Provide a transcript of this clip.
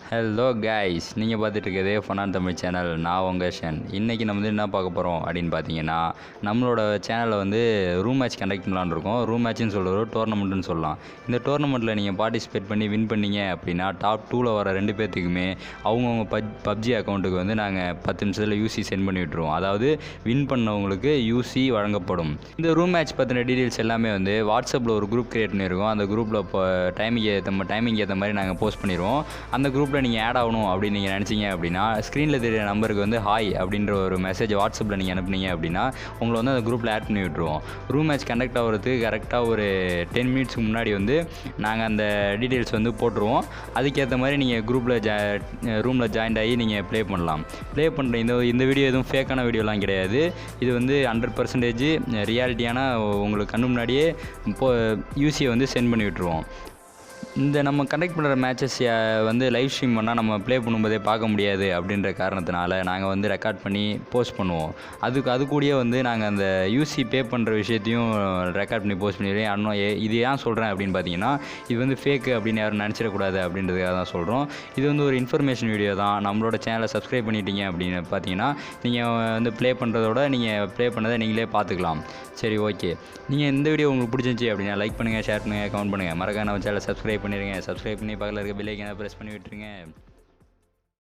Hello guys, நீங்கள் பார்த்துட்டு இருக்கிறது ஃபனான் தமிழ் சேனல். நான் உங்கள் ஷன். இன்றைக்கி நம்ம வந்து என்ன பார்க்க போகிறோம் அப்படின்னு பார்த்தீங்கன்னா, நம்மளோட சேனலில் வந்து ரூம் மேட்ச் கண்டக்ட் பண்ணலான்னு இருக்கோம். ரூம் மேட்ச்னு சொல்கிற ஒரு டோர்னமெண்ட்டுன்னு சொல்லலாம். இந்த டோர்னமெண்ட்டில் நீங்கள் பார்ட்டிசிபேட் பண்ணி வின் பண்ணீங்க அப்படின்னா டாப் 2ல் வர 2 பேர்த்துக்குமே அவங்கவுங்க பப்ஜி அக்கௌண்ட்டுக்கு வந்து நாங்கள் 10 நிமிஷத்தில் யூசி சென்ட் பண்ணி விட்டுருவோம். அதாவது வின் பண்ணவங்களுக்கு யூசி வழங்கப்படும். இந்த ரூம் மேட்ச் பற்றின டீட்டெயில்ஸ் எல்லாமே வந்து வாட்ஸ்அப்பில் ஒரு குரூப் கிரியேட் பண்ணியிருக்கோம். அந்த குரூப்பில் இப்போ டைமிங் ஏற்ற மாதிரி நாங்கள் போஸ்ட் பண்ணிடுவோம். அந்த குரூப்பில் நீங்கள் ஆட் ஆகணும் அப்படின்னு நீங்கள் நினச்சிங்க அப்படின்னா ஸ்க்ரீனில் தெரிய நம்பருக்கு வந்து ஹாய் அப்படின்ற ஒரு மெசேஜ் வாட்ஸ்அப்பில் நீங்கள் அனுப்புனீங்க அப்படின்னா உங்களை வந்து அந்த குரூப்பில் ஆட் பண்ணி விட்டுருவோம். ரூம் மேட்ச் கண்டக்ட் ஆகிறதுக்கு கரெக்டாக ஒரு 10 மினிட்ஸ்க்கு முன்னாடி வந்து நாங்கள் அந்த டீட்டெயில்ஸ் வந்து போட்டுருவோம். அதுக்கேற்ற மாதிரி நீங்கள் ரூமில் ஜாயின் ஆகி நீங்கள் ப்ளே பண்ணலாம். ப்ளே பண்ணுற இந்த வீடியோ எதுவும் ஃபேக்கான வீடியோலாம் கிடையாது. இது வந்து 100% ரியாலிட்டியான உங்களுக்கு கண்ணு முன்னாடியே யூசியை வந்து சென்ட் பண்ணி விட்டுருவோம். இந்த நம்ம கண்டக்ட் பண்ணுற மேட்சஸ் வந்து லைவ் ஸ்ட்ரீம் பண்ணால் நம்ம ப்ளே பண்ணும்போதே பார்க்க முடியாது அப்படின்ற காரணத்தினால நாங்கள் வந்து ரெக்கார்ட் பண்ணி போஸ்ட் பண்ணுவோம். அது கூடயே வந்து நாங்கள் அந்த யூசி பே பண்ணுற விஷயத்தையும் ரெக்கார்ட் பண்ணி போஸ்ட் பண்ணிடுவோம். அண்ணன் இது ஏன் சொல்கிறேன் அப்படின்னு பார்த்தீங்கன்னா, இது வந்து ஃபேக்கு அப்படின்னு யாரும் நினச்சிடக்கூடாது அப்படின்றதுக்காக தான் சொல்கிறோம். இது வந்து ஒரு இன்ஃபர்மேஷன் வீடியோ தான். நம்மளோட சேனலை சப்ஸ்கிரைப் பண்ணிட்டீங்க அப்படின்னு பார்த்தீங்கன்னா நீங்கள் வந்து ப்ளே பண்ணுறதோட நீங்கள் ப்ளே பண்ணதை நீங்களே பார்த்துக்கலாம். சரி, ஓகே. நீங்கள் இந்த வீடியோ உங்களுக்கு பிடிச்சிருந்துச்சி அப்படின்னா லைக் பண்ணுங்கள், ஷேர் பண்ணுங்கள், கமெண்ட் பண்ணுங்கள். மறக்காம நம்ம சேனலை சப்ஸ்கிரைப் பண்ணிடுங்க. சப்ஸ்கிரைப் பண்ணி பக்கத்தில் இருக்க பெல் ஐக்கானை ப்ரெஸ் பண்ணி விட்டுருங்க.